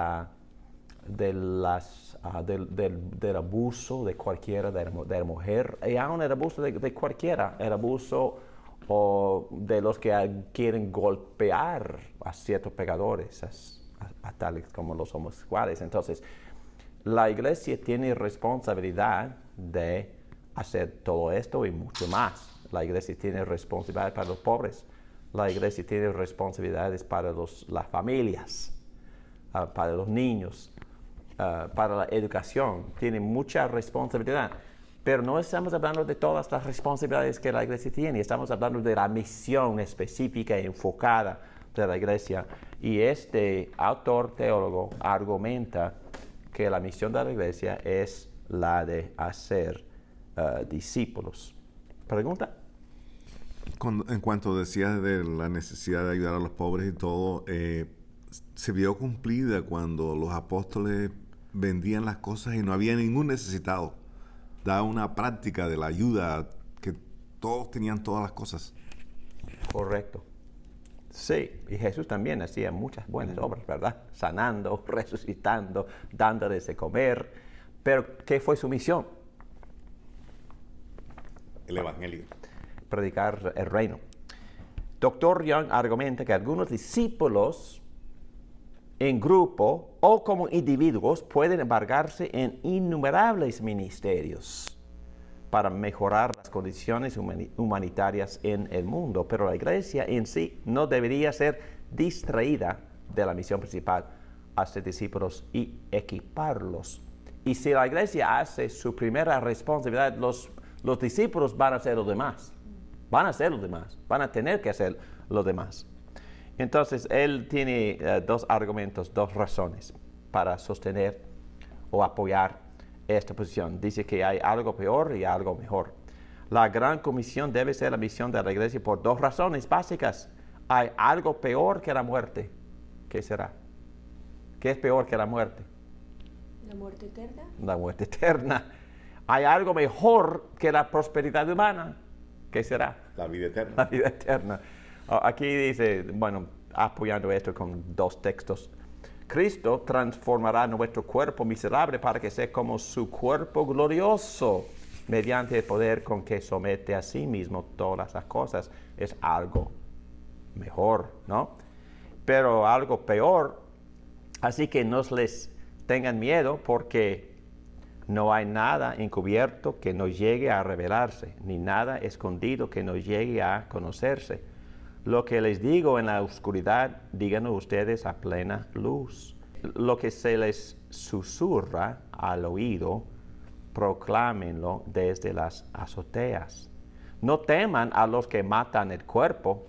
abuso de cualquiera, de la mujer, y aún el abuso de cualquiera, el abuso o de los que quieren golpear a ciertos pecadores, a tales como los homosexuales. Entonces, la iglesia tiene responsabilidad de hacer todo esto y mucho más. La iglesia tiene responsabilidad para los pobres. La iglesia tiene responsabilidades para las familias, para los niños, para la educación. Tiene mucha responsabilidad. Pero no estamos hablando de todas las responsabilidades que la iglesia tiene. Estamos hablando de la misión específica y enfocada de la iglesia. Y este autor teólogo argumenta que la misión de la iglesia es la de hacer discípulos. ¿Pregunta? En cuanto decías de la necesidad de ayudar a los pobres y todo, se vio cumplida cuando los apóstoles vendían las cosas y no había ningún necesitado. Da una práctica de la ayuda, que todos tenían todas las cosas. Correcto. Sí, y Jesús también hacía muchas buenas obras, ¿verdad? Sanando, resucitando, dándoles de comer. Pero, ¿qué fue su misión? El Evangelio. Predicar el reino. Dr. Young argumenta que algunos discípulos en grupo o como individuos pueden embarcarse en innumerables ministerios para mejorar las condiciones humanitarias en el mundo, pero la iglesia en sí no debería ser distraída de la misión principal, hacer discípulos y equiparlos. Y si la iglesia hace su primera responsabilidad, los discípulos van a hacer lo demás. Van a hacer lo demás. Van a tener que hacer lo demás. Entonces, él tiene dos argumentos, dos razones para sostener o apoyar esta posición. Dice que hay algo peor y algo mejor. La gran comisión debe ser la misión de la iglesia por dos razones básicas. Hay algo peor que la muerte. ¿Qué será? ¿Qué es peor que la muerte? ¿La muerte eterna? La muerte eterna. Hay algo mejor que la prosperidad humana. ¿Qué será? La vida eterna. La vida eterna. Aquí dice, bueno, apoyando esto con dos textos. Cristo transformará nuestro cuerpo miserable para que sea como su cuerpo glorioso, mediante el poder con que somete a sí mismo todas las cosas. Es algo mejor, ¿no? Pero algo peor, así que no les tengan miedo, porque no hay nada encubierto que no llegue a revelarse, ni nada escondido que no llegue a conocerse. Lo que les digo en la oscuridad, díganlo ustedes a plena luz. Lo que se les susurra al oído, proclámenlo desde las azoteas. No teman a los que matan el cuerpo,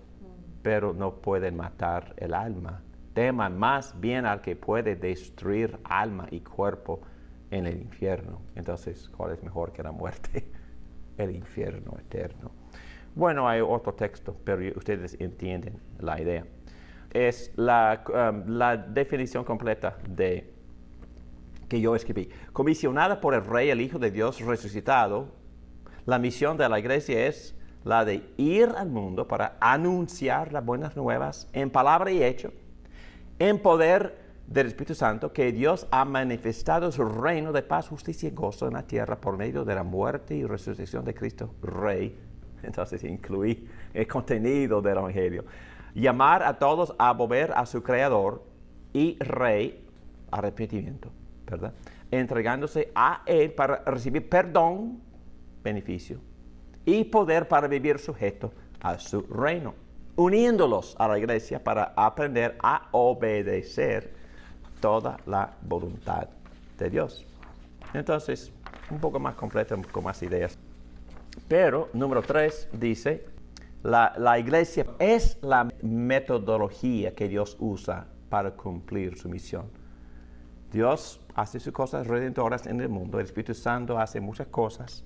pero no pueden matar el alma. Teman más bien al que puede destruir alma y cuerpo en el infierno. Entonces, ¿cuál es mejor que la muerte? El infierno eterno. Bueno, hay otro texto, pero ustedes entienden la idea. Es la definición completa de que yo escribí. Comisionada por el Rey, el Hijo de Dios resucitado, la misión de la iglesia es la de ir al mundo para anunciar las buenas nuevas en palabra y hecho, en poder del Espíritu Santo, que Dios ha manifestado su reino de paz, justicia y gozo en la tierra por medio de la muerte y resurrección de Cristo Rey. Entonces incluí el contenido del Evangelio. Llamar a todos a volver a su Creador y Rey, arrepentimiento, ¿verdad? Entregándose a Él para recibir perdón, beneficio, y poder para vivir sujeto a su reino. Uniéndolos a la iglesia para aprender a obedecer toda la voluntad de Dios. Entonces, un poco más completo, con más ideas. Pero, número 3, dice, la iglesia es la metodología que Dios usa para cumplir su misión. Dios hace sus cosas redentoras en el mundo, el Espíritu Santo hace muchas cosas,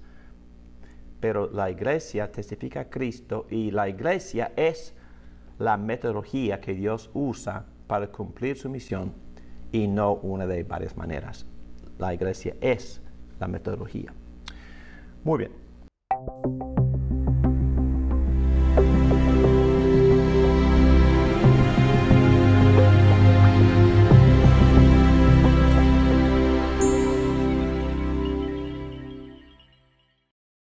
pero la iglesia testifica a Cristo y la iglesia es la metodología que Dios usa para cumplir su misión y no una de varias maneras. La iglesia es la metodología. Muy bien.